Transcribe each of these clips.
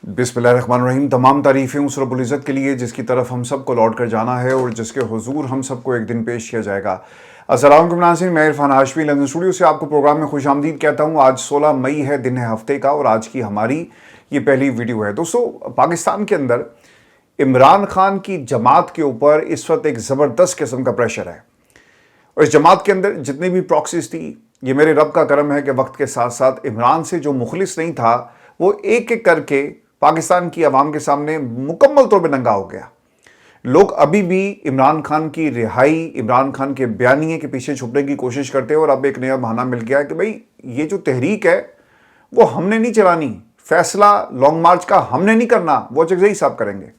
बिस्मिल्लाहिर्रहमानिर्रहीम। तमाम तारीफ़ें उस रब्बुल इज़्ज़त के लिए जिसकी तरफ हम सबको लौट कर जाना है और जिसके हुजूर हम सबको एक दिन पेश किया जाएगा। अस्सलाम वालेकुम नाज़रीन, मैं इरफान हाशमी लंदन स्टूडियो से आपको प्रोग्राम में खुशामदीद कहता हूँ। आज 16 मई है, दिन है हफ्ते का और आज की हमारी ये पहली वीडियो है। दोस्तों, पाकिस्तान के अंदर इमरान खान की जमात के ऊपर इस वक्त एक ज़बरदस्त किस्म का प्रेशर है और इस जमात के अंदर जितनी भी प्रॉक्सीज थी, ये मेरे रब का करम है कि वक्त के साथ साथ इमरान से जो मुखलिस नहीं था वो एक एक करके पाकिस्तान की आवाम के सामने मुकम्मल तौर पर नंगा हो गया। लोग अभी भी इमरान खान की रिहाई, इमरान खान के बयानिए के पीछे छुपने की कोशिश करते हैं और अब एक नया बहाना मिल गया है कि भाई ये जो तहरीक है वो हमने नहीं चलानी, फैसला लॉन्ग मार्च का हमने नहीं करना, वो चकज़ई साहब करेंगे।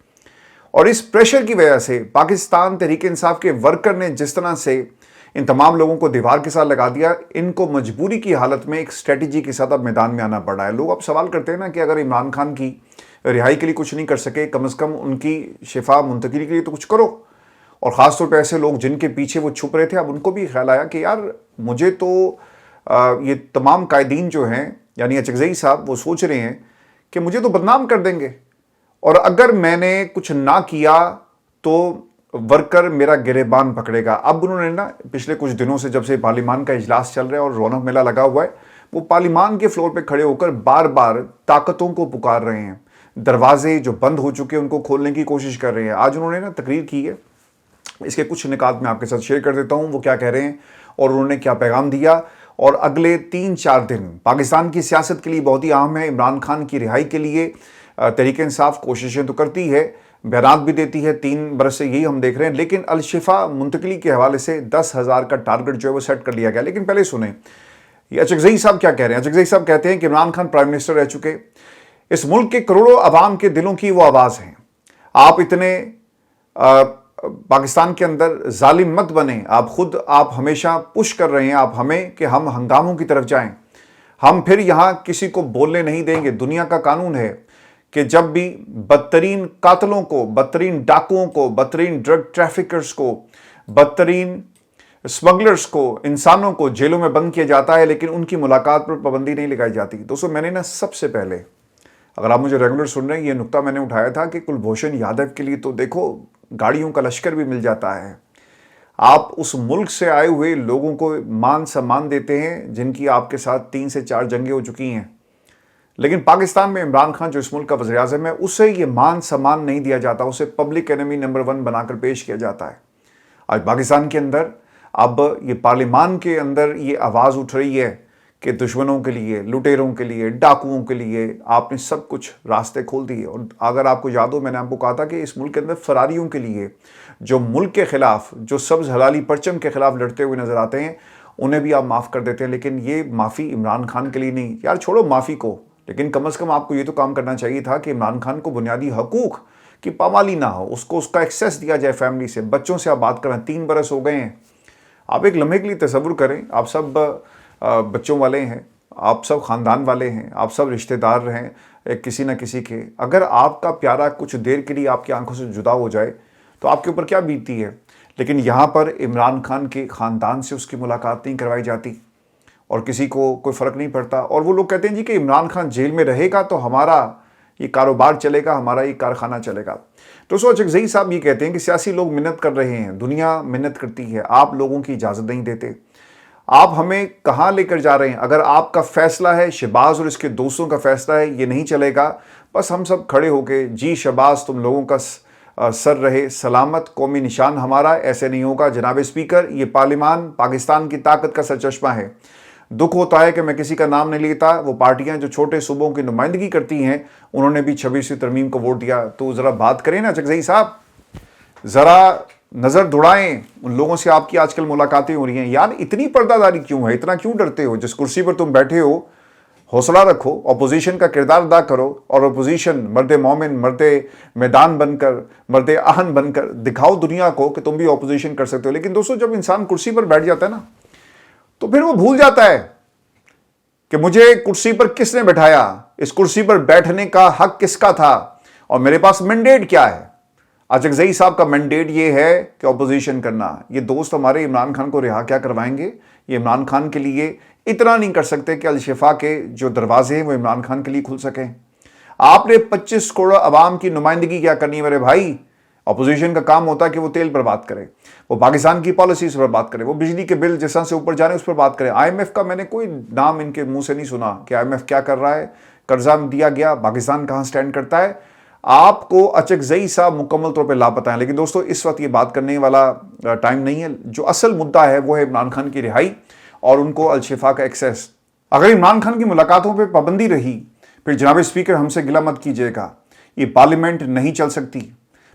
और इस प्रेशर की वजह से पाकिस्तान तहरीक इंसाफ के वर्कर ने जिस तरह से इन तमाम लोगों को दीवार के साथ लगा दिया, इनको मजबूरी की हालत में एक स्ट्रेटजी के साथ अब मैदान में आना पड़ रहा है। लोग अब सवाल करते हैं ना कि अगर इमरान खान की रिहाई के लिए कुछ नहीं कर सके, कम से कम उनकी शिफा मुंतकिली के लिए तो कुछ करो। और ख़ासतौर पर ऐसे लोग जिनके पीछे वो छुप रहे थे, अब उनको भी ख्याल आया कि यार मुझे तो ये तमाम कायदीन जो हैं यानी चकज़ई साहब वो सोच रहे हैं कि मुझे तो बदनाम कर देंगे और अगर मैंने कुछ ना किया तो वर्कर मेरा गिरेबान पकड़ेगा। अब उन्होंने ना पिछले कुछ दिनों से, जब से पार्लिमान का इजलास चल रहा है और रौनक मेला लगा हुआ है, वो पार्लिमान के फ्लोर पे खड़े होकर बार बार ताकतों को पुकार रहे हैं। दरवाजे जो बंद हो चुके हैं उनको खोलने की कोशिश कर रहे हैं। आज उन्होंने ना तकरीर की है, इसके कुछ निकात मैं आपके साथ शेयर कर देता हूँ वो क्या कह रहे हैं और उन्होंने क्या पैगाम दिया। और अगले 3-4 दिन पाकिस्तान की सियासत के लिए बहुत ही अहम है। इमरान खान की रिहाई के लिए तहरीक इंसाफ कोशिशें तो करती है, बयानात भी देती है, 3 बरस से यही हम देख रहे हैं, लेकिन अलशिफा मुंतकिली के हवाले से 10,000 का टारगेट जो है वो सेट कर लिया गया। लेकिन पहले सुने ये चकज़ई साहब क्या कह रहे हैं। चकज़ई साहब कहते हैं कि इमरान खान प्राइम मिनिस्टर रह चुके, इस मुल्क के करोड़ों अवाम के दिलों की वो आवाज़ हैं। आप इतने पाकिस्तान के अंदर जालिम मत बने, आप हमेशा पुश कर रहे हैं आप हमें कि हम हंगामों की तरफ जाएं। हम फिर यहाँ किसी को बोलने नहीं देंगे। दुनिया का कानून है कि जब भी बदतरीन कातलों को, बदतरीन डाकुओं को, बदतरीन ड्रग ट्रैफिकर्स को, बदतरीन स्मगलर्स को, इंसानों को जेलों में बंद किया जाता है लेकिन उनकी मुलाकात पर पाबंदी नहीं लगाई जाती। दोस्तों, मैंने ना सबसे पहले, अगर आप मुझे रेगुलर सुन रहे हैं, ये नुक्ता मैंने उठाया था कि कुलभूषण यादव के लिए तो देखो गाड़ियों का लश्कर भी मिल जाता है। आप उस मुल्क से आए हुए लोगों को मान सम्मान देते हैं जिनकी आपके साथ 3 से 4 जंगें हो चुकी हैं, लेकिन पाकिस्तान में इमरान खान जो इस मुल्क का वज़ीर आज़म है उसे ये मान सम्मान नहीं दिया जाता, उसे पब्लिक एनिमी नंबर 1 बनाकर पेश किया जाता है। आज पाकिस्तान के अंदर अब ये पार्लिमान के अंदर ये आवाज़ उठ रही है कि दुश्मनों के लिए, लुटेरों के लिए, डाकुओं के लिए आपने सब कुछ रास्ते खोल दिए। और अगर आपको याद हो, मैंने आपको कहा था कि इस मुल्क के अंदर फरारियों के लिए, जो मुल्क के खिलाफ, जो सब्ज़ हलाली परचम के खिलाफ लड़ते हुए नजर आते हैं, उन्हें भी आप माफ़ कर देते हैं। लेकिन ये माफ़ी इमरान खान के लिए नहीं। यार छोड़ो माफ़ी को, लेकिन कम से कम आपको ये तो काम करना चाहिए था कि इमरान खान को बुनियादी हकूक़ की पामाली ना हो, उसको उसका एक्सेस दिया जाए। फैमिली से, बच्चों से आप बात करें, 3 बरस हो गए हैं। आप एक लम्हे के लिए तसव्वुर करें, आप सब बच्चों वाले हैं, आप सब ख़ानदान वाले हैं, आप सब रिश्तेदार हैं किसी न किसी के। अगर आपका प्यारा कुछ देर के लिए आपकी आंखों से जुदा हो जाए तो आपके ऊपर क्या बीतती है। लेकिन यहाँ पर इमरान खान के ख़ानदान से उसकी मुलाकात नहीं करवाई जाती और किसी को कोई फ़र्क नहीं पड़ता। और वो लोग कहते हैं जी कि इमरान खान जेल में रहेगा तो हमारा ये कारोबार चलेगा, हमारा ये कारखाना चलेगा। दोस्तों, चकज़ई साहब ये कहते हैं कि सियासी लोग मिन्नत कर रहे हैं, दुनिया मिन्नत करती है, आप लोगों की इजाज़त नहीं देते। आप हमें कहाँ लेकर जा रहे हैं। अगर आपका फ़ैसला है, शहबाज और इसके दोस्तों का फ़ैसला है, ये नहीं चलेगा, बस हम सब खड़े होके जी शहबाज तुम लोगों का सर रहे सलामत, कौमी निशान हमारा, ऐसे नहीं होगा। जनाब स्पीकर, ये पार्लिमान पाकिस्तान की ताकत का सरचश्मा है। दुख होता है कि मैं किसी का नाम नहीं लेता, वो पार्टियां जो छोटे सूबों की नुमाइंदगी करती हैं उन्होंने भी 26वीं तरमीम को वोट दिया। तो ज़रा बात करें ना चकज़ई साहब, ज़रा नज़र दौड़ाएं उन लोगों से आपकी आजकल मुलाकातें हो रही हैं। यार इतनी पर्दादारी क्यों है, इतना क्यों डरते हो। जिस कुर्सी पर तुम बैठे हो हौसला रखो, अपोजिशन का किरदार अदा करो और अपोजिशन मर्द मोमिन, मर्द मैदान बनकर, मर्द आहन बनकर दिखाओ दुनिया को कि तुम भी अपोजिशन कर सकते हो। लेकिन दोस्तों, जब इंसान कुर्सी पर बैठ जाता है ना तो फिर वो भूल जाता है कि मुझे कुर्सी पर किसने बैठाया, इस कुर्सी पर बैठने का हक किसका था और मेरे पास मैंडेट क्या है। चकज़ई साहब का मैंडेट ये है कि अपोजिशन करना। ये दोस्त हमारे इमरान खान को रिहा क्या करवाएंगे। ये इमरान खान के लिए इतना नहीं कर सकते कि अलशिफा के जो दरवाजे हैं वो इमरान खान के लिए खुल सकें। आपने 25 करोड़ अवाम की नुमाइंदगी क्या करनी है मेरे भाई? अपोजिशन का काम होता है कि वो तेल पर बात करे, वो पाकिस्तान की पॉलिसीज पर बात करे, वो बिजली के बिल जैसा से ऊपर जा रहे हैं उस पर बात करे। आईएमएफ का मैंने कोई नाम इनके मुंह से नहीं सुना कि आईएमएफ क्या कर रहा है, कर्जा दिया गया, पाकिस्तान कहां स्टैंड करता है। आपको अचकजई सा मुकम्मल तौर पे लापता है। लेकिन दोस्तों, इस वक्त ये बात करने वाला टाइम नहीं है। जो असल मुद्दा है वो है इमरान खान की रिहाई और उनको अलशिफा का एक्सेस। अगर इमरान खान की मुलाकातों पर पाबंदी रही, फिर जनाब स्पीकर हमसे गिला मत कीजिएगा, ये पार्लियामेंट नहीं चल सकती।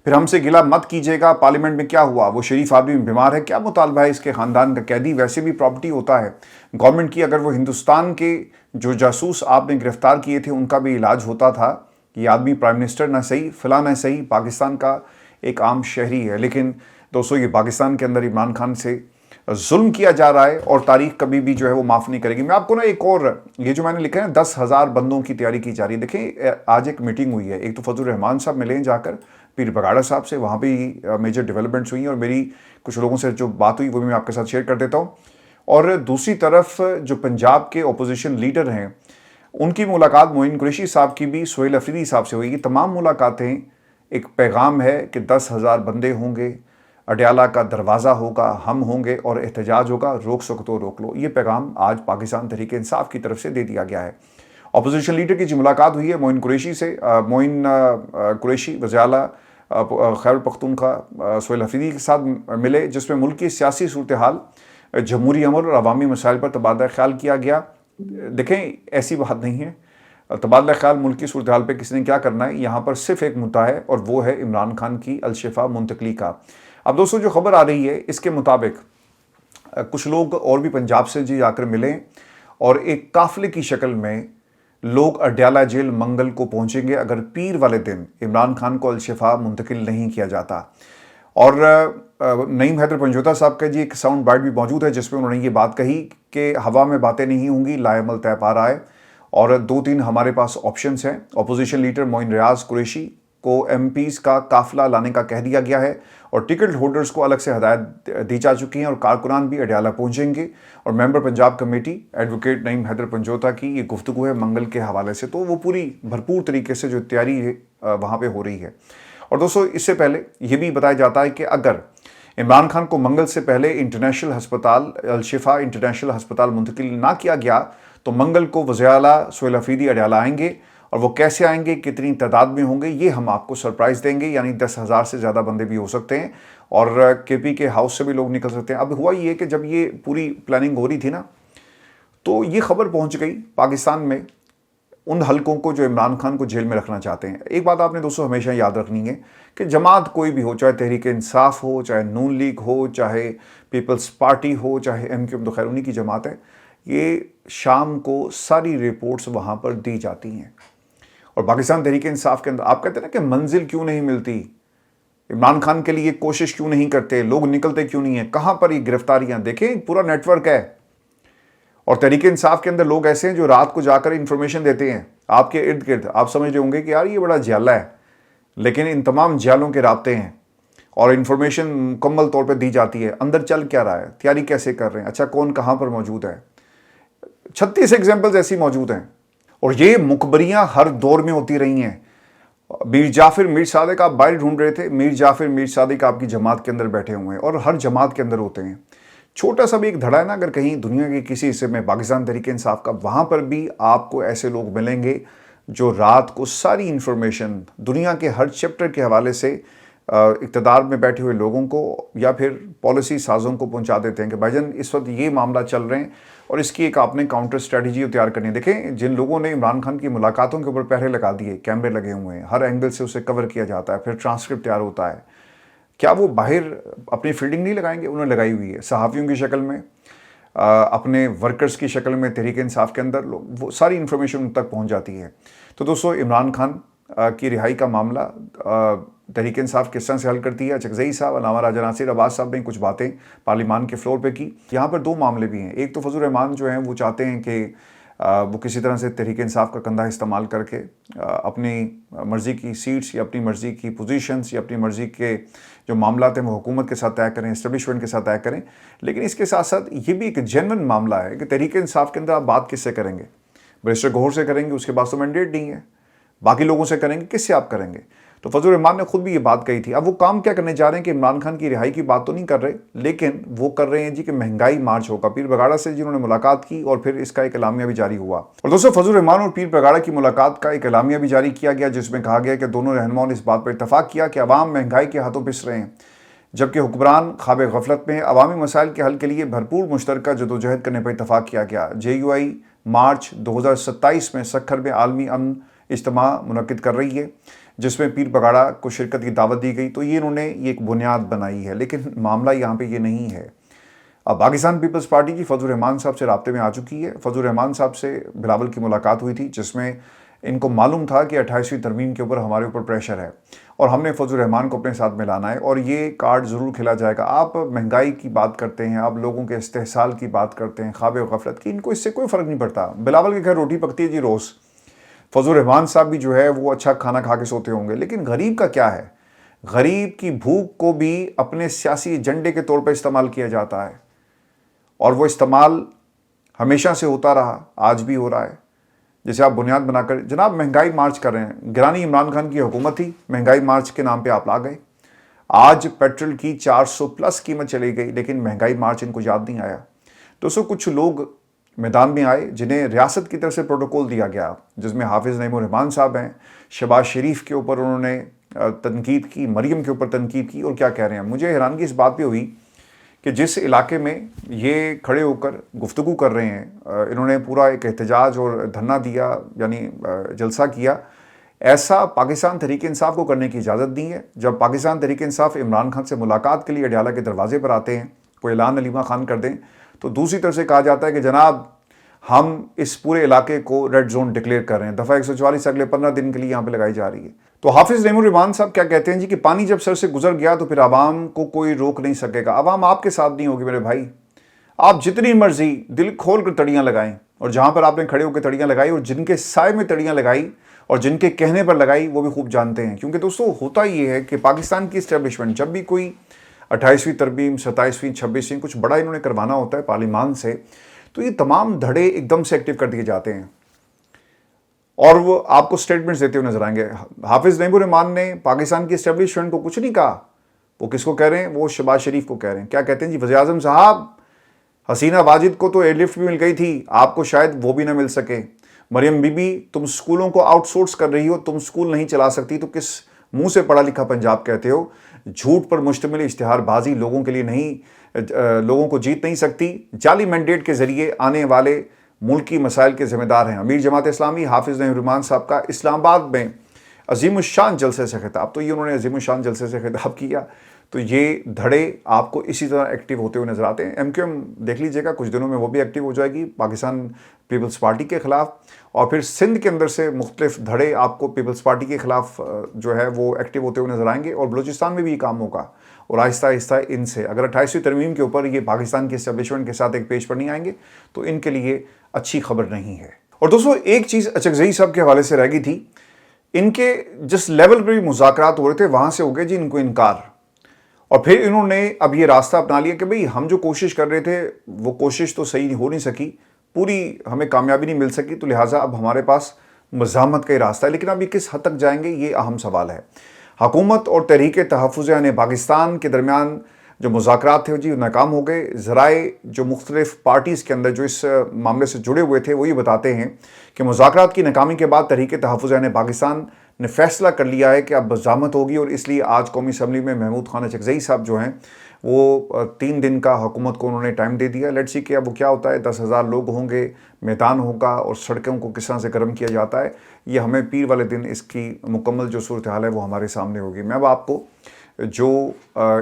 फिर हमसे गिला मत कीजिएगा, पार्लियामेंट में क्या हुआ, वो शरीफ आदमी बीमार है, क्या मुतालबा है इसके खानदान का? कैदी वैसे भी प्रॉपर्टी होता है गवर्नमेंट की। अगर वो हिंदुस्तान के जो जासूस आपने गिरफ्तार किए थे उनका भी इलाज होता था। ये आदमी प्राइम मिनिस्टर ना सही, फिला ना सही, पाकिस्तान का एक आम शहरी है। लेकिन दोस्तों, ये पाकिस्तान के अंदर इमरान खान से जुल्म किया जा रहा है और तारीख कभी भी जो है वो माफ़ नहीं करेगी। मैं आपको ना एक और, ये जो मैंने लिखा है 10,000 बंदों की तैयारी की जा रही है। देखें, आज एक मीटिंग हुई है, एक तो फजल रहमान साहब मिले हैं जाकर पीर बगाड़ा साहब से, वहाँ भी मेजर डेवलपमेंट्स हुई हैं और मेरी कुछ लोगों से जो बात हुई वो भी मैं आपके साथ शेयर कर देता हूँ। और दूसरी तरफ जो पंजाब के अपोजिशन लीडर हैं उनकी मुलाकात मोइन कुरैशी साहब की भी सोहेल अफरीदी साहब से हुई। ये तमाम मुलाकातें एक पैगाम है कि 10,000 बंदे होंगे, अडयाला का दरवाज़ा होगा, हम होंगे और एहतजाज होगा, रोक सको तो रोक लो। ये पैगाम आज पाकिस्तान तहरीक इंसाफ की तरफ से दे दिया गया है। अपोजिशन लीडर की जो मुलाकात हुई है मोइन कुरैशी से, मोइन कुरैशी वज़ीर-ए-आला खैबर पख्तूनख्वा सोहेल अफरीदी के साथ मिले, जिसमें मुल्क की सियासी सूरत हाल, जमहूरी अमल और अवामी मसाइल पर तबादला ख्याल किया गया। देखें, ऐसी बात नहीं है, तबादला ख्याल मुल्क की सूरत हाल पर किसी ने क्या करना है, यहाँ पर सिर्फ एक मुद्दा है और वो है इमरान खान की अलशिफा मुंतकली का। अब दोस्तों, जो खबर आ रही है इसके मुताबिक कुछ लोग और भी पंजाब से जी आकर मिले और एक काफिले की शक्ल में लोग अडयाला जेल मंगल को पहुंचेंगे अगर पीर वाले दिन इमरान खान को अलशिफा मुंतकिल नहीं किया जाता। और नईम हैदर पंजोता साहब का जी एक साउंड बाइट भी मौजूद है जिसमें उन्होंने ये बात कही कि हवा में बातें नहीं होंगी, लाएमल तय पा रहा है और 2-3 हमारे पास ऑप्शंस हैं। अपोजिशन लीडर मोइन रियाज कुरैशी को एमपीज का काफिला लाने का कह दिया गया है और टिकट होल्डर्स को अलग से हदायत दी जा चुकी हैं और कारकुनान भी अडयाला पहुंचेंगे। और member Punjab committee advocate Naeem Haider Panjota की ये गुफ्तगू है मंगल के हवाले से, तो वो पूरी भरपूर तरीके से जो तैयारी है वहाँ पे हो रही है। और दोस्तों, इससे पहले ये भी बताया जाता है कि अगर इमरान खान को मंगल से पहले इंटरनेशनल हस्पताल अलशिफा इंटरनेशनल हस्पताल मुंतकिल ना किया गया तो मंगल को वज़ीर-ए-आला सोहेल अफरीदी अडयाला आएंगे। और वो कैसे आएंगे, कितनी तादाद में होंगे, ये हम आपको सरप्राइज़ देंगे। यानी 10,000 से ज़्यादा बंदे भी हो सकते हैं और केपी के हाउस से भी लोग निकल सकते हैं। अब हुआ ये कि जब ये पूरी प्लानिंग हो रही थी ना, तो ये खबर पहुंच गई पाकिस्तान में उन हलकों को जो इमरान खान को जेल में रखना चाहते हैं। एक बात आपने दोस्तों हमेशा याद रखनी है कि जमात कोई भी हो, चाहे तहरीक इंसाफ हो, चाहे नून लीग हो, चाहे पीपल्स पार्टी हो, चाहे एमक्यूएम, तो खैर उन्हीं की जमात है, ये शाम को सारी रिपोर्ट्स वहाँ पर दी जाती हैं। और पाकिस्तान तहरीक इंसाफ के अंदर आप कहते हैं ना कि मंजिल क्यों नहीं मिलती, इमरान खान के लिए कोशिश क्यों नहीं करते, लोग निकलते क्यों नहीं है, कहाँ पर ये गिरफ्तारियाँ, देखें पूरा नेटवर्क है। और तहरीक इंसाफ के अंदर लोग ऐसे हैं जो रात को जाकर इंफॉर्मेशन देते हैं आपके इर्द गिर्द। आप समझ रहे होंगे कि यार ये बड़ा जियाला है, लेकिन इन तमाम जियालों के राब्ते हैं और इंफॉर्मेशन मुकम्मल तौर पर दी जाती है, अंदर चल क्या रहा है, तैयारी कैसे कर रहे हैं, अच्छा कौन कहाँ पर मौजूद है। 36 एग्जाम्पल्स ऐसी मौजूद हैं और ये मुखबरियां हर दौर में होती रही हैं। मीर जाफिर मीर सादिक आप बाहर ढूंढ रहे थे, मीर जाफिर मीर सादिक आपकी जमात के अंदर बैठे हुए हैं और हर जमात के अंदर होते हैं। छोटा सा भी एक धड़ा है ना, अगर कहीं दुनिया के किसी हिस्से में पाकिस्तान तहरीक इंसाफ का, वहाँ पर भी आपको ऐसे लोग मिलेंगे जो रात को सारी इंफॉर्मेशन दुनिया के हर चैप्टर के हवाले से इक़्तिदार में बैठे हुए लोगों को या फिर पॉलिसी साजों को पहुंचा देते हैं कि भाईजान इस वक्त ये मामला चल रहे हैं और इसकी एक आपने काउंटर स्ट्रेटजी तैयार करनी है। देखें, जिन लोगों ने इमरान खान की मुलाकातों के ऊपर पहरे लगा दिए, कैमरे लगे हुए हैं, हर एंगल से उसे कवर किया जाता है, फिर ट्रांसक्रिप्ट तैयार होता है, क्या वो बाहर अपनी फील्डिंग नहीं लगाएंगे? उन्होंने लगाई हुई है सहाफ़ियों की शक्ल में, अपने वर्कर्स की शक्ल में। तहरीक इंसाफ के अंदर लोग वो सारी इन्फॉर्मेशन उन तक पहुँच जाती है। तो दोस्तों, इमरान खान की रिहाई का मामला तहरीक इंसाफ किस तरह से हल करती है, चकजई साहब, अलामा राजा नासिर अब्बास साहब ने कुछ बातें पार्लियामान के फ्लोर पे की। यहाँ पर 2 मामले भी हैं। एक तो फजल रहमान जो हैं वो चाहते हैं कि वो किसी तरह से तहरीक इंसाफ का कंधा इस्तेमाल करके अपनी मर्ज़ी की सीट्स या अपनी मर्ज़ी की पोजीशंस या अपनी मर्ज़ी के जो मामला हैं वो हुकूमत के साथ तय करें, इस्टेब्लिशमेंट के साथ तय करें। लेकिन इसके साथ साथ ये भी एक जेन्युइन मामला है कि तहरीक इंसाफ के अंदर आप बात किससे करेंगे, बैरिस्टर गौहर से करेंगे, उसके पास तो मैंडेट नहीं है। बाकी लोगों से करेंगे, किससे आप करेंगे? तो फजल रहमान ने खुद भी ये बात कही थी। अब वो काम क्या करने जा रहे हैं कि इमरान खान की रिहाई की बात तो नहीं कर रहे, लेकिन वो कर रहे हैं जी कि महंगाई मार्च होगा। पीर बगाड़ा से जिन्होंने मुलाकात की और फिर इसका एक एलामिया भी जारी हुआ। और दोस्तों, फजल रहमान और पीर बगाड़ा की मुलाकात का एक एलामिया भी जारी किया गया, जिसमें कहा गया कि दोनों रहनुमाओं ने इस बात पर इतफाक किया कि अवाम महंगाई के हाथों पिस रहे हैं, जबकि हुक्मरान ख्वाब गफलत में। अवामी मसाइल के हल के लिए भरपूर मुश्तरका जदोजहद करने पर इतफाक किया गया। JUI मार्च 2027 में सक्खर में आलमी अमन इज्तिमा मुनक्किद कर रही है, जिसमें पीर बगाड़ा को शिरकत की दावत दी गई। तो ये इन्होंने ये एक बुनियाद बनाई है, लेकिन मामला यहाँ पे ये नहीं है। अब पाकिस्तान पीपल्स पार्टी की फजल रहमान साहब से राब्ते में आ चुकी है। फजल रहमान साहब से बिलावल की मुलाकात हुई थी, जिसमें इनको मालूम था कि 28वीं तरमीम के ऊपर हमारे ऊपर प्रेशर है और हमने फजल रहमान को अपने साथ मिलाना है और ये कार्ड ज़रूर खेला जाएगा। आप महंगाई की बात करते हैं, आप लोगों के इस्तेहसाल की बात करते हैं, ख्वाब गफलत की, इनको इससे कोई फ़र्क नहीं पड़ता। बिलावल के घर रोटी पकती है जी रोज़। फजल रहमान साहब भी जो है वो अच्छा खाना खा के सोते होंगे, लेकिन गरीब का क्या है? गरीब की भूख को भी अपने सियासी एजेंडे के तौर पर इस्तेमाल किया जाता है और वो इस्तेमाल हमेशा से होता रहा, आज भी हो रहा है। जैसे आप बुनियाद बनाकर जनाब महंगाई मार्च कर रहे हैं, गिरानी इमरान खान की हुकूमत थी, महंगाई मार्च के नाम पे आप ला गए। आज पेट्रोल की 400 प्लस कीमत चली गई, लेकिन महंगाई मार्च इनको याद नहीं आया। दोस्तों, कुछ लोग मैदान में आए जिन्हें रियासत की तरफ से प्रोटोकॉल दिया गया, जिसमें हाफिज़ नईमुर रहमान साहब हैं। शहबाज शरीफ के ऊपर उन्होंने तनकीद की, मरियम के ऊपर तनकीद की, और क्या कह रहे हैं। मुझे हैरानगी इस बात पर हुई कि जिस इलाके में ये खड़े होकर गुफ्तगू कर रहे हैं, इन्होंने पूरा एक एहतजाज और धरना दिया, यानी जलसा किया, ऐसा पाकिस्तान तहरीक इंसाफ को करने की इजाज़त दी है। जब पाकिस्तान तहरीक इंसाफ इमरान खान से मुलाकात के लिए अडयाला के दरवाजे पर आते हैं, कोई ऐलान अलीमा खान कर दें, तो दूसरी तरफ से कहा जाता है कि जनाब हम इस पूरे इलाके को रेड जोन डिक्लेयर कर रहे हैं। दफ़ा 144 अगले 15 दिन के लिए यहाँ पर लगाई जा रही है। तो हाफिज़ नईमुर रहमान साहब क्या कहते हैं जी कि पानी जब सर से गुजर गया तो फिर आवाम को कोई रोक नहीं सकेगा। आवाम आपके साथ नहीं होगी मेरे भाई। आप जितनी मर्जी दिल खोल कर तड़ियाँ लगाएं, और जहाँ पर आपने खड़े होकर तड़ियाँ लगाई और जिनके साय में तड़ियाँ लगाई और जिनके कहने पर लगाई, वो भी खूब जानते हैं। क्योंकि दोस्तों, होता ये है कि पाकिस्तान की इस्टेब्लिशमेंट जब भी कोई 28वीं तरमीम, 27वीं, 26वीं कुछ बड़ा इन्होंने करवाना होता है पार्लियामान से, तो ये तमाम धड़े एकदम से एक्टिव कर दिए जाते हैं और वो आपको स्टेटमेंट्स देते हुए नजर आएंगे। हाफिज़ नईमुर रहमान ने पाकिस्तान की इस्टेब्लिशमेंट को कुछ नहीं कहा। वो किसको कह रहे हैं? वो शहबाज शरीफ को कह रहे हैं। क्या कहते हैं जी? वज़ीर आज़म साहब, हसीना वाजिद को तो एयरलिफ्ट भी मिल गई थी, आपको शायद वो भी ना मिल सके। मरियम बीबी, तुम स्कूलों को आउटसोर्स कर रही हो, तुम स्कूल नहीं चला सकती, तो किस मुंह से पढ़ा लिखा पंजाब कहते हो? झूठ पर मुश्तमिल इश्तिहारबाजी लोगों के लिए नहीं, लोगों को जीत नहीं सकती। जाली मैंडेट के जरिए आने वाले मुल्की मसाइल के जिम्मेदार हैं। अमीर जमात इस्लामी हाफिज़ नईमुर रहमान साहब का इस्लामाबाद में अजीमुशान जलसे से खिताब, तो ये उन्होंने अजीमुशान जलसे से खिताब किया। तो ये धड़े आपको इसी तरह एक्टिव होते हुए नजर आते हैं। MQM देख लीजिएगा, कुछ दिनों में वो भी एक्टिव हो जाएगी पाकिस्तान पीपल्स पार्टी के खिलाफ, और फिर सिंध के अंदर से मुख्तलिफ धड़े आपको पीपल्स पार्टी के खिलाफ जो है वो एक्टिव होते हुए नजर आएंगे, और बलूचिस्तान में भी ये काम होगा। और आहिस्ता आहिस्ता इनसे अगर 28वीं तरमीम के ऊपर ये पाकिस्तान की एस्टेब्लिशमेंट के साथ एक पेज पर नहीं आएंगे तो इनके लिए अच्छी खबर नहीं है। और दोस्तों, एक चीज़ अचकज़ई साहब के हवाले से रह गई थी, इनके जिस लेवल पर भी मुज़ाकरात हो रहे थे वहाँ से हो गए जी इनको इनकार, और फिर इन्होंने अब ये रास्ता अपना लिया कि भाई हम जो कोशिश कर रहे थे वो कोशिश तो सही हो नहीं सकी, पूरी हमें कामयाबी नहीं मिल सकी, तो लिहाजा अब हमारे पास मज़ाहमत का ही रास्ता है। लेकिन अब ये किस हद तक जाएंगे, ये अहम सवाल है। हुकूमत और तहरीक तहफ़्फ़ुज़ यानी पाकिस्तान के दरमियान जो मुज़ाकरात थे जी नाकाम हो गए। ज़राए जो मुख्तलिफ़ पार्टीज़ के अंदर जो इस मामले से जुड़े हुए थे वो ये बताते हैं कि मुज़ाकरात की नाकामी के बाद तहरीक तहफ़्फ़ुज़ यानी पाकिस्तान ने फैसला कर लिया है कि अब मज़ाहमत होगी, और इसलिए आज कौमी असम्बली में महमूद खान अचकज़ई साहब जो हैं वो 3 दिन का हुकूमत को उन्होंने टाइम दे दिया। लेट्स सी कि अब वो क्या होता है, 10,000 लोग होंगे, मैदान होगा और सड़कों को किस तरह से गर्म किया जाता है, ये हमें पीर वाले दिन इसकी मुकम्मल जो सूरत हाल है वो हमारे सामने होगी। मैं अब आपको जो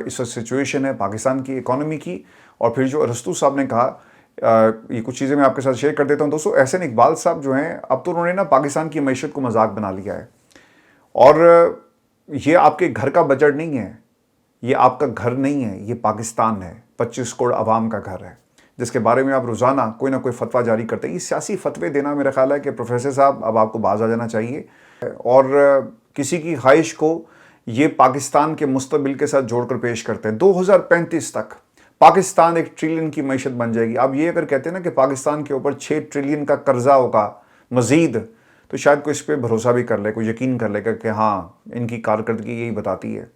इस सिचुएशन है पाकिस्तान की इकॉनमी की, और फिर जो अरस्तू साहब ने कहा, ये कुछ चीज़ें मैं आपके साथ शेयर कर देता हूँ। दोस्तों, एहसन इकबाल साहब जो हैं अब तो उन्होंने ना पाकिस्तान की मईशत को मजाक बना लिया है, और ये आपके घर का बजट नहीं है, ये आपका घर नहीं है, ये पाकिस्तान है, 25 करोड़ आवाम का घर है, जिसके बारे में आप रोज़ाना कोई ना कोई फतवा जारी करते हैं। ये सियासी फतवे देना मेरा ख्याल है कि प्रोफेसर साहब अब आपको बाज आ जाना चाहिए, और किसी की ख्वाहिश को ये पाकिस्तान के मुस्तकबिल के साथ जोड़कर पेश करते हैं। 2035 तक पाकिस्तान 1 ट्रिलियन की मईशत बन जाएगी। अब ये अगर कहते हैं ना कि पाकिस्तान के ऊपर 6 ट्रिलियन का कर्जा होगा मजीद, तो शायद कोई इस पर भरोसा भी कर ले, कोई यकीन कर लेगा कि हाँ इनकी कारकर्दगी यही बताती है।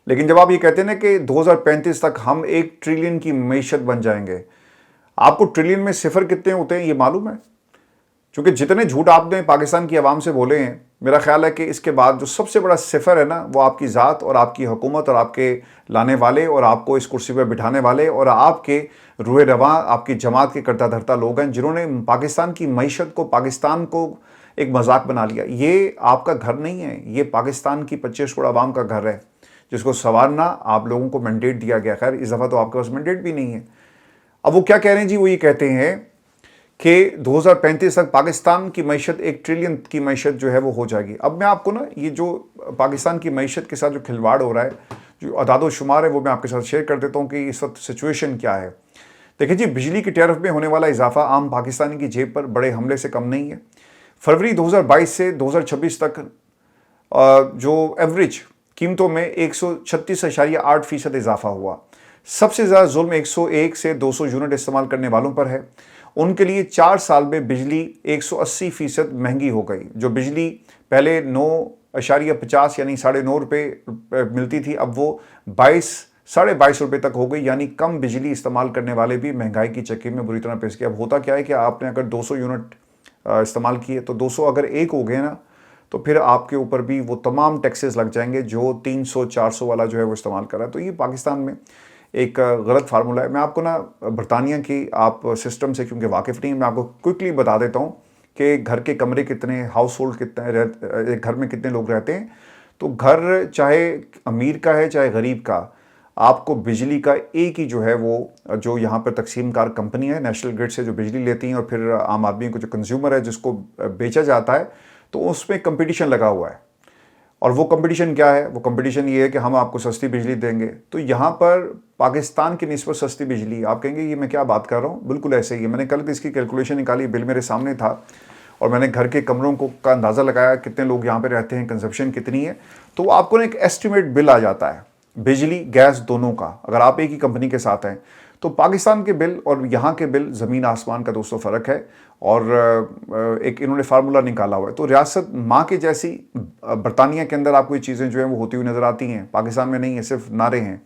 लेकिन जब आप ये कहते हैं ना कि 2035 तक हम 1 ट्रिलियन की मईशत बन जाएंगे, आपको ट्रिलियन में सिफर कितने होते हैं ये मालूम है? क्योंकि जितने झूठ आपने पाकिस्तान की आवाम से बोले हैं, मेरा ख्याल है कि इसके बाद जो सबसे बड़ा सिफर है ना, वो आपकी ज़ात और आपकी हुकूमत और आपके लाने वाले और आपको इस कुर्सी पर बिठाने वाले और आपके रूए रवां आपकी जमात के करता धरता लोग हैं, जिन्होंने पाकिस्तान की मईशत को, पाकिस्तान को एक मजाक बना लिया। ये आपका घर नहीं है, ये पाकिस्तान की 25 करोड़ आवाम का घर है, जिसको संवारना आप लोगों को मैंडेट दिया गया। खैर इस दफ़ा तो आपके पास मैंडेट भी नहीं है। अब वो क्या कह रहे हैं जी? वो ये कहते हैं कि 2035 तक पाकिस्तान की मईशत 1 ट्रिलियन की मईशत जो है वो हो जाएगी। अब मैं आपको ना ये जो पाकिस्तान की मईशत के साथ जो खिलवाड़ हो रहा है, जो अदाद शुमार है, वो मैं आपके साथ शेयर कर देता हूँ कि इस वक्त सिचुएशन क्या है। देखिए जी, बिजली की टैरिफ में होने वाला इजाफा आम पाकिस्तानी की जेब पर बड़े हमले से कम नहीं है। फरवरी 2022 से 2026 तक जो एवरेज कीमतों में 136.8% इजाफा हुआ। सबसे ज़्यादा जुल्म 101 से 200 यूनिट इस्तेमाल करने वालों पर है। उनके लिए 4 साल में बिजली 180% महंगी हो गई। जो बिजली पहले 9.50 यानी ₹9.5 मिलती थी, अब वो 22-22.5 रुपये तक हो गई। यानी कम बिजली इस्तेमाल करने वाले भी महंगाई की चक्की में बुरी तरह पिस गए। अब होता क्या है कि आपने अगर 200 यूनिट इस्तेमाल किए तो 200 अगर एक हो गए ना, तो फिर आपके ऊपर भी वो तमाम टैक्सेस लग जाएंगे जो 300-400 वाला जो है वो इस्तेमाल कर रहा है। तो ये पाकिस्तान में एक गलत फार्मूला है। मैं आपको ना बरतानिया की आप सिस्टम से क्योंकि वाकिफ़ नहीं है, मैं आपको क्विकली बता देता हूँ कि घर के कमरे कितने, हाउस होल्ड कितने, एक घर में कितने लोग रहते हैं। तो घर चाहे अमीर का है चाहे गरीब का, आपको बिजली का एक ही जो है वो जो यहाँ पर तकसीम कार कंपनी है नेशनल ग्रिड से जो बिजली लेती हैं और फिर आम आदमी को जो कंज्यूमर है जिसको बेचा जाता है, तो उसमें कंपटीशन लगा हुआ है। और वो कंपटीशन क्या है? वो कंपटीशन ये है कि हम आपको सस्ती बिजली देंगे। तो यहाँ पर पाकिस्तान की निस्बत सस्ती बिजली, आप कहेंगे ये मैं क्या बात कर रहा हूँ, बिल्कुल ऐसे ही है। मैंने कल इसकी कैलकुलेशन निकाली, बिल मेरे सामने था और मैंने घर के कमरों को का अंदाज़ा लगाया कितने लोग यहाँ पे रहते हैं, कंजप्शन कितनी है, तो आपको ना एक एस्टिमेट बिल आ जाता है बिजली गैस दोनों का, अगर आप एक ही कंपनी के साथ हैं। तो पाकिस्तान के बिल और यहाँ के बिल ज़मीन आसमान का दोस्तों फ़र्क है। और एक इन्होंने फार्मूला निकाला हुआ है। तो रियासत माँ के जैसी बरतानिया के अंदर आपको ये चीज़ें जो हैं वो होती हुई नज़र आती हैं, पाकिस्तान में नहीं है, सिर्फ नारे हैं।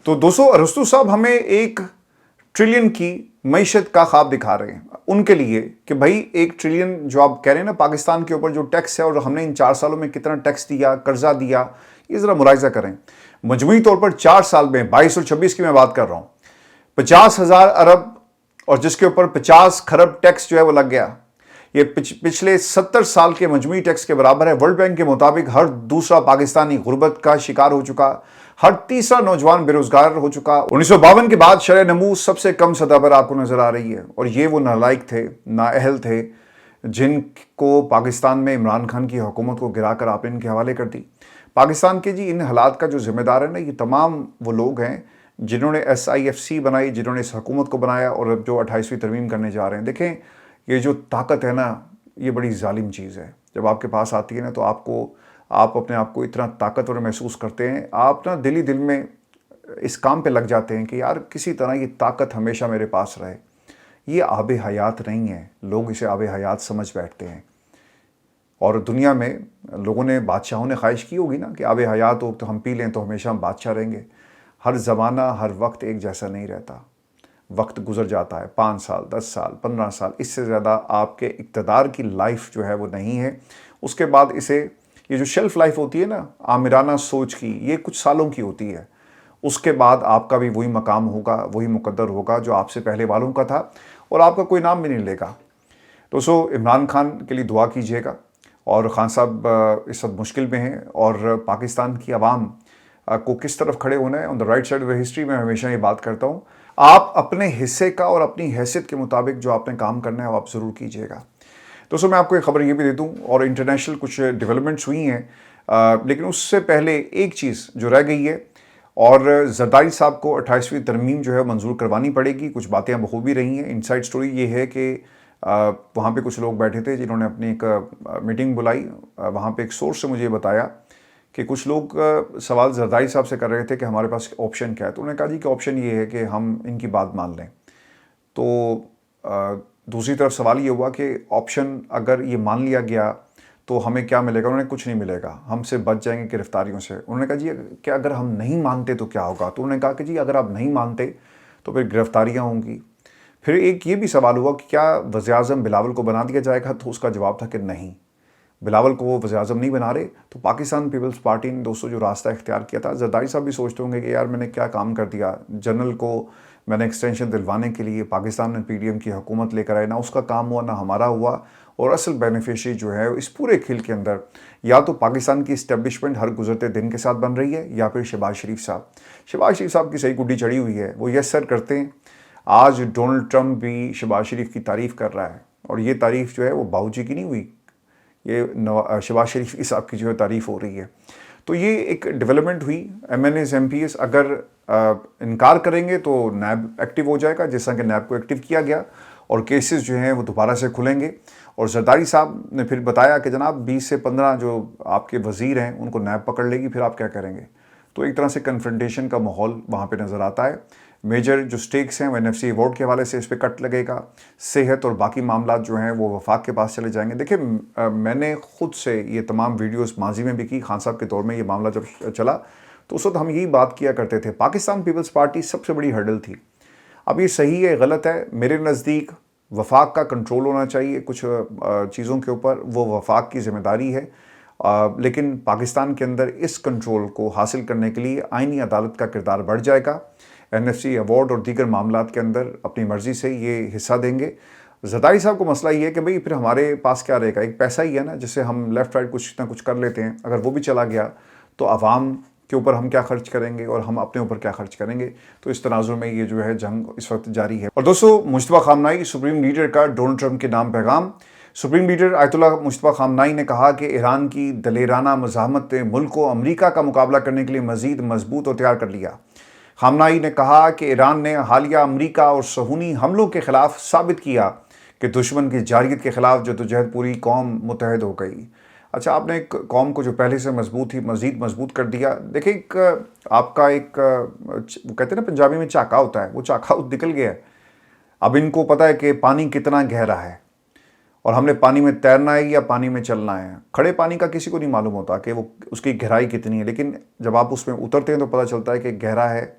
तो दोस्तों अरस्तु साहब हमें 1 ट्रिलियन की मईशत का ख्वाब दिखा रहे हैं उनके लिए कि भाई 1 ट्रिलियन जो आप कह रहे हैं ना पाकिस्तान के ऊपर जो टैक्स है और हमने इन 4 सालों में कितना टैक्स दिया, कर्जा दिया, ये ज़रा मुलाहिजा करें। मजमूई तौर पर 4 साल में 22 और 26 की मैं बात कर रहा हूँ, 50,000 अरब और जिसके ऊपर 50 खरब टैक्स जो है वो लग गया। ये पिछले 70 साल के मजमूई टैक्स के बराबर है। वर्ल्ड बैंक के मुताबिक हर दूसरा पाकिस्तानी गुर्बत का शिकार हो चुका, हर तीसरा नौजवान बेरोजगार हो चुका। 1952 के बाद शरह नमू सबसे कम सतह पर आपको नजर आ रही है। और ये वो नालायक थे, नाअहल थे, जिनको पाकिस्तान में इमरान खान की हुकूमत को गिराकर आपने इनके हवाले कर दी। पाकिस्तान के जी इन हालात का जो जिम्मेदार है ना, ये तमाम वो लोग हैं जिन्होंने SIFC बनाई, जिन्होंने इस हुकूमत को बनाया और अब जो 28वीं तरमीम करने जा रहे हैं। देखें, ये जो ताकत है ना, ये बड़ी जालिम चीज़ है। जब आपके पास आती है ना, तो आप अपने आप को इतना ताकतवर महसूस करते हैं, आप ना दिल ही दिल में इस काम पे लग जाते हैं कि यार किसी तरह ये ताकत हमेशा मेरे पास रहे। ये आब हयात नहीं है, लोग इसे आब हयात समझ बैठते हैं। और दुनिया में लोगों ने, बादशाहों ने ख्वाहिश की होगी ना कि आब हयात हो तो हम पी लें तो हमेशा हम बादशाह रहेंगे। हर ज़माना, हर वक्त एक जैसा नहीं रहता। वक्त गुजर जाता है, 5 साल, 10 साल, 15 साल, इससे ज़्यादा आपके इक़्तिदार की लाइफ जो है वो नहीं है। उसके बाद इसे, ये जो शेल्फ़ लाइफ होती है ना आमिराना सोच की, ये कुछ सालों की होती है। उसके बाद आपका भी वही मकाम होगा, वही मुकद्दर होगा जो आपसे पहले वालों का था, और आपका कोई नाम भी नहीं लेगा। दोस्तों इमरान खान के लिए दुआ कीजिएगा। और खान साहब इस वक्त मुश्किल में हैं और पाकिस्तान की आवाम को किस तरफ खड़े होना है, on the right side of the history. मैं हमेशा ये बात करता हूँ, आप अपने हिस्से का और अपनी हैसियत के मुताबिक जो आपने काम करना है वो आप ज़रूर कीजिएगा। दोस्तों मैं आपको एक खबर ये भी दे दूँ, और इंटरनेशनल कुछ डेवलपमेंट्स हुई हैं, लेकिन उससे पहले एक चीज़ जो रह गई है, और जरदारी साहब को 28वीं तरमीम जो है मंजूर करवानी पड़ेगी। कुछ बातें बखूबी रही हैं। इनसाइड स्टोरी ये है कि वहाँ पे कुछ लोग बैठे थे जिन्होंने अपनी एक मीटिंग बुलाई। वहाँ पे एक सोर्स से मुझे बताया कि कुछ लोग सवाल जरदारी साहब से कर रहे थे कि हमारे पास ऑप्शन क्या है। तो उन्होंने कहा जी कि ऑप्शन ये है कि हम इनकी बात मान लें। तो दूसरी तरफ सवाल ये हुआ कि ऑप्शन अगर ये मान लिया गया तो हमें क्या मिलेगा। उन्होंने कुछ नहीं मिलेगा, हम से बच जाएंगे गिरफ्तारियों से। उन्होंने कहा जी क्या अगर हम नहीं मानते तो क्या होगा। तो उन्होंने कहा कि जी अगर आप नहीं मानते तो फिर गिरफ्तारियाँ होंगी। फिर एक ये भी सवाल हुआ कि क्या वज़ीर-ए-आज़म बिलावल को बना दिया जाएगा। तो उसका जवाब था कि नहीं, बिलावल को वो वज़ीर-ए-आज़म नहीं बना रहे। तो पाकिस्तान पीपल्स पार्टी ने दोस्तों जो रास्ता इख्तियार किया था, जरदारी साहब भी सोचते होंगे कि यार मैंने क्या काम कर दिया, जनरल को मैंने एक्सटेंशन दिलवाने के लिए पाकिस्तान में पीडीएम की हुकूमत लेकर आए, ना उसका काम हुआ ना हमारा हुआ। और असल बेनिफिशरी जो है इस पूरे खेल के अंदर या तो पाकिस्तान की इस्टेब्लिशमेंट हर गुजरते दिन के साथ बन रही है, या फिर शहबाज शरीफ साहब। शहबाज शरीफ साहब की सही गुड्डी चढ़ी हुई है, वो यस सर करते हैं। आज डोनाल्ड ट्रंप भी शहबाज शरीफ की तारीफ़ कर रहा है, और ये तारीफ़ जो है वो बाबूजी की नहीं हुई, ये शहबाज शरीफ साहब की जो है तारीफ़ हो रही है। तो ये एक डेवलपमेंट हुई। MNAs MPs अगर इनकार करेंगे तो नैब एक्टिव हो जाएगा, जैसा कि नैब को एक्टिव किया गया, और केसेस जो हैं वो दोबारा से खुलेंगे। और जरदारी साहब ने फिर बताया कि जनाब 20 से 15 जो आपके वज़ीर हैं उनको नैब पकड़ लेगी, फिर आप क्या करेंगे। तो एक तरह से कन्फ्रंटेशन का माहौल वहाँ पे नज़र आता है। मेजर जो स्टेक्स हैं वो NFC अवार्ड के हवाले से इस पर कट लगेगा। सेहत और बाकी मामला जो हैं वो वफाक के पास चले जाएंगे। देखिए मैंने ख़ुद से ये तमाम वीडियोस माजी में भी की, खान साहब के दौर में ये मामला जब चला तो उस वक्त हम यही बात किया करते थे, पाकिस्तान पीपल्स पार्टी सबसे बड़ी हर्डल थी। अब ये सही है गलत है, मेरे नज़दीक वफाक का कंट्रोल होना चाहिए कुछ चीज़ों के ऊपर, वो वफाक की जिम्मेदारी है। लेकिन पाकिस्तान के अंदर इस कंट्रोल को हासिल करने के लिए आईनी अदालत का किरदार बढ़ जाएगा। NFC अवार्ड और दीगर मामलात के अंदर अपनी मर्ज़ी से ये हिस्सा देंगे। जरदारी साहब को मसला ये है कि भाई फिर हमारे पास क्या रहेगा, एक पैसा ही है ना, जिससे हम लेफ़्ट राइट कुछ ना कुछ कर लेते हैं। अगर वो भी चला गया तो आवाम के ऊपर हम क्या खर्च करेंगे और हम अपने ऊपर क्या खर्च करेंगे। तो इस तनाजुर में ये जो है जंग इस वक्त जारी है। और दोस्तों मुश्तबा खामनाई सुप्रीम लीडर का डोनाल्ड ट्रंप के नाम पैगाम। सुप्रीम लीडर आयतुल्लाह मुश्तबा खामनाई ने कहा कि ईरान की दलेराना मज़ाहमत ने मुल्क को अमरीका का मुकाबला करने के लिए मज़ीद मजबूत और तैयार कर लिया। खामनाई ने कहा कि ईरान ने हालिया अमरीका और सहूनी हमलों के खिलाफ साबित किया कि दुश्मन की जारियत के खिलाफ जदोजहद पूरी कौम मुतहद हो गई। अच्छा, आपने एक कौम को जो पहले से मजबूत थी मज़ीद मजबूत कर दिया। देखिए एक आपका एक वो कहते हैं ना पंजाबी में चाका होता है, वो चाका निकल गया है। अब इनको पता है कि पानी कितना गहरा है और हमने पानी में तैरना है या पानी में चलना है। खड़े पानी का किसी को नहीं मालूम होता कि वो उसकी गहराई कितनी है, लेकिन जब आप उसमें उतरते हैं तो पता चलता है कि गहरा है,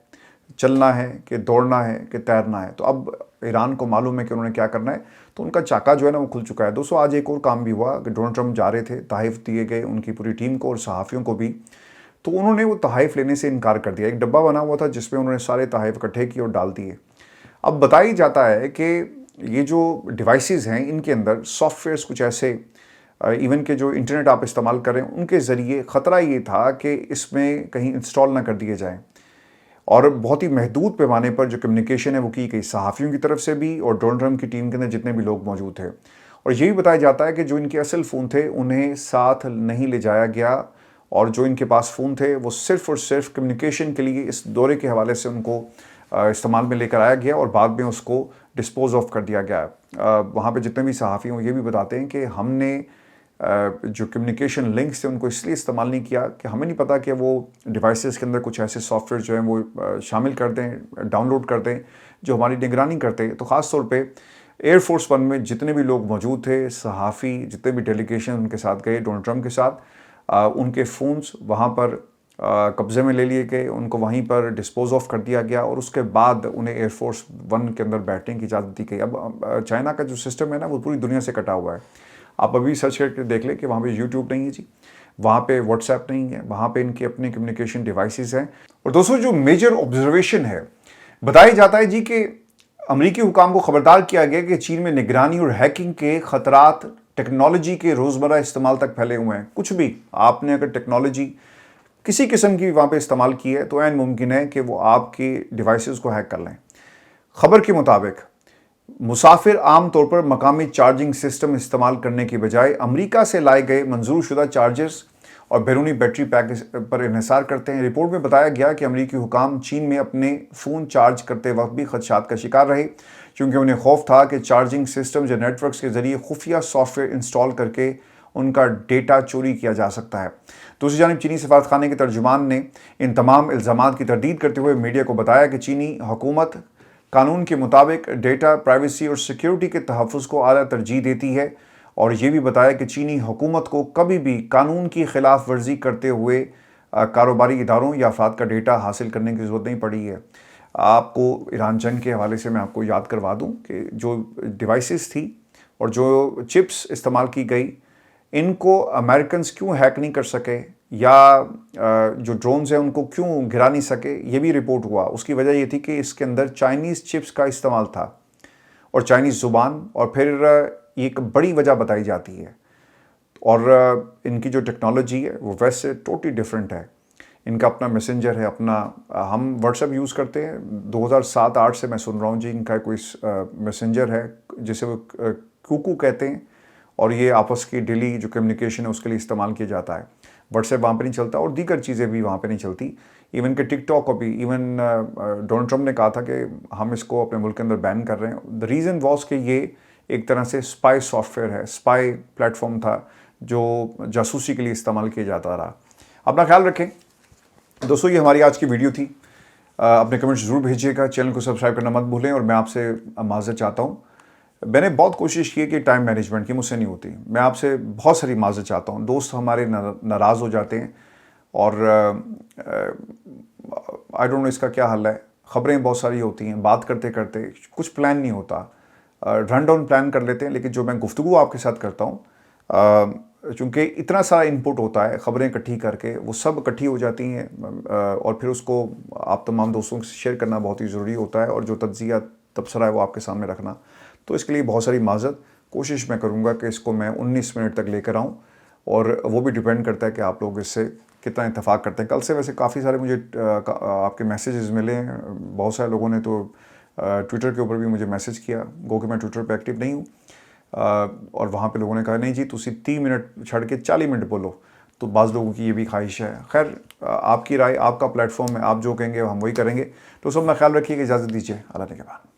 चलना है कि दौड़ना है कि तैरना है। तो अब ईरान को मालूम है कि उन्होंने क्या करना है, तो उनका चाका जो है ना वो खुल चुका है। दोस्तों आज एक और काम भी हुआ कि डोनाल्ड ट्रंप जा रहे थे, तहाइफ दिए गए उनकी पूरी टीम को और सहाफ़ियों को भी, तो उन्होंने वो तहाइफ लेने से इनकार कर दिया। एक डब्बा बना हुआ था जिसमें उन्होंने सारे तहाइफ इकट्ठे किए और डाल दिए। अब बताई जाता है कि ये जो डिवाइसेस हैं इनके अंदर सॉफ्टवेयर्स कुछ ऐसे इवन के जो इंटरनेट आप इस्तेमाल कर रहे हैं उनके ज़रिए ख़तरा ये था कि इसमें कहीं इंस्टॉल ना कर दिए जाएँ। और बहुत ही महदूद पैमाने पर जो कम्युनिकेशन है वो की गई सहाफ़ियों की तरफ से भी और डोनाल्ड ट्रंप की टीम के अंदर जितने भी लोग मौजूद थे। और ये भी बताया जाता है कि जो इनके असल फ़ोन थे उन्हें साथ नहीं ले जाया गया, और जो इनके पास फ़ोन थे वो सिर्फ़ और सिर्फ कम्युनिकेशन के लिए इस दौरे के हवाले से उनको इस्तेमाल में लेकर आया गया और बाद में उसको डिस्पोज ऑफ कर दिया गया। वहाँ पे जितने भी सहाफ़ी हैं ये भी बताते हैं कि हमने जो कम्युनिकेशन लिंक्स थे उनको इसलिए इस्तेमाल नहीं किया कि हमें नहीं पता कि वो डिवाइसेस के अंदर कुछ ऐसे सॉफ्टवेयर जो हैं वो शामिल कर दें, डाउनलोड कर दें जो हमारी निगरानी करते हैं। तो ख़ास तौर पे एयरफोर्स वन में जितने भी लोग मौजूद थे, सहाफ़ी जितने भी डेलीगेशन उनके साथ गए डोनाल्ड ट्रंप के साथ, उनके फ़ोन्स वहाँ पर कब्ज़े में ले लिए गए, उनको वहीं पर डिस्पोज ऑफ कर दिया गया और उसके बाद उन्हें एयरफोर्स वन के अंदर बैठने की इजाज़त दी गई। अब चाइना का जो सिस्टम है ना वो पूरी दुनिया से कटा हुआ है। आप अभी सर्च करके देख लें कि वहाँ पे यूट्यूब नहीं है जी, वहाँ पे व्हाट्सएप नहीं है, वहाँ पे इनके अपने कम्युनिकेशन डिवाइसेस हैं। और दोस्तों जो मेजर ऑब्जर्वेशन है, बताया जाता है जी कि अमरीकी हुकाम को खबरदार किया गया कि चीन में निगरानी और हैकिंग के खतरात टेक्नोलॉजी के रोज़मर्रा इस्तेमाल तक फैले हुए हैं। कुछ भी आपने अगर टेक्नोलॉजी किसी किस्म की वहाँ पे इस्तेमाल की है तो ऐन मुमकिन है कि वो आपके डिवाइसेस को हैक कर लें। खबर के मुताबिक मुसाफिर आमतौर पर मकामी चार्जिंग सिस्टम इस्तेमाल करने की बजाय अमेरिका से लाए गए मंजूर शुदा चार्जर्स और बैरूनी बैटरी पैक पर इन्हिसार करते हैं। रिपोर्ट में बताया गया कि अमेरिकी हुकाम चीन में अपने फ़ोन चार्ज करते वक्त भी खदशात का शिकार रहे, क्योंकि उन्हें खौफ था कि चार्जिंग सिस्टम या नेटवर्क्स के ज़रिए खुफिया सॉफ्टवेयर इंस्टॉल करके उनका डेटा चोरी किया जा सकता है। दूसरी जानिब चीनी सफारतखाने के तर्जुमान ने इन तमाम इल्ज़ामात की तरदीद करते हुए मीडिया को बताया कि चीनी हुकूमत कानून के मुताबिक डेटा प्राइवेसी और सिक्योरिटी के तहफ़्फ़ुज़ को आला तरजीह देती है, और ये भी बताया कि चीनी हुकूमत को कभी भी कानून की खिलाफ वर्जी करते हुए कारोबारी इदारों या अफराद का डेटा हासिल करने की ज़रूरत नहीं पड़ी है। आपको ईरान जंग के हवाले से मैं आपको याद करवा दूं कि जो डिवाइसेस थी और जो चिप्स इस्तेमाल की गई, इनको अमेरिकन्स क्यों हैक नहीं कर सके, या जो ड्रोन्स हैं उनको क्यों गिरा नहीं सके, ये भी रिपोर्ट हुआ। उसकी वजह ये थी कि इसके अंदर चाइनीज़ चिप्स का इस्तेमाल था और चाइनीज़ ज़ुबान, और फिर एक बड़ी वजह बताई जाती है। और इनकी जो टेक्नोलॉजी है वो वैसे टोटली डिफरेंट है। इनका अपना मैसेंजर है, अपना हम व्हाट्सएप यूज़ करते हैं 2007-8 से मैं सुन रहा हूँ जी, इनका कोई मैसेंजर है जिसे वो कुकू कहते हैं, और ये आपस की डेली जो कम्युनिकेशन है उसके लिए इस्तेमाल किया जाता है। व्हाट्सएप वहाँ पे नहीं चलता और दीगर चीज़ें भी वहाँ पे नहीं चलती। इवन के टिकटॉक को भी इवन डोनाल्ड ट्रंप ने कहा था कि हम इसको अपने मुल्क के अंदर बैन कर रहे हैं। द रीज़न वॉज कि ये एक तरह से स्पाई सॉफ्टवेयर है, स्पाई प्लेटफॉर्म था जो जासूसी के लिए इस्तेमाल किया जाता रहा। अपना ख्याल रखें दोस्तों, ये हमारी आज की वीडियो थी। अपने कमेंट्स ज़रूर भेजिएगा, चैनल को सब्सक्राइब करना मत भूलें, और मैं आपसे माज़रत चाहता हूँ। मैंने बहुत कोशिश की कि टाइम मैनेजमेंट की मुझसे नहीं होती, मैं आपसे बहुत सारी माज़रत चाहता हूँ। दोस्त हमारे नाराज़ हो जाते हैं और आई डोंट नो इसका क्या हल है। ख़बरें बहुत सारी होती हैं, बात करते करते कुछ प्लान नहीं होता, रन डाउन प्लान कर लेते हैं। लेकिन जो मैं गुफ्तगू आपके साथ करता हूँ, चूँकि इतना सारा इनपुट होता है, ख़बरें इकट्ठी करके वो सब इकट्ठी हो जाती हैं, और फिर उसको आप तमाम दोस्तों से शेयर करना बहुत ही ज़रूरी होता है, और जो तज्ज़िया तबसरा है वो आपके सामने रखना। तो इसके लिए बहुत सारी माज़रत। कोशिश मैं करूँगा कि इसको मैं 19 मिनट तक लेकर आऊँ, और वो भी डिपेंड करता है कि आप लोग इससे कितना इत्तेफाक करते हैं। कल से वैसे काफ़ी सारे मुझे आपके मैसेजेस मिले हैं, बहुत सारे लोगों ने तो ट्विटर के ऊपर भी मुझे मैसेज किया, गो कि मैं ट्विटर पे एक्टिव नहीं हूँ, और वहाँ पे लोगों ने कहा नहीं जी तुसी 30 मिनट छड़ के 40 मिनट बोलो। तो बाज़ लोगों की ये भी ख्वाहिश है। खैर, आपकी राय, आपका प्लेटफॉर्म है, आप जो कहेंगे हम वही करेंगे। तो सब अपना ख्याल रखिए, इजाज़त दीजिए, अल्लाह ने के बाद।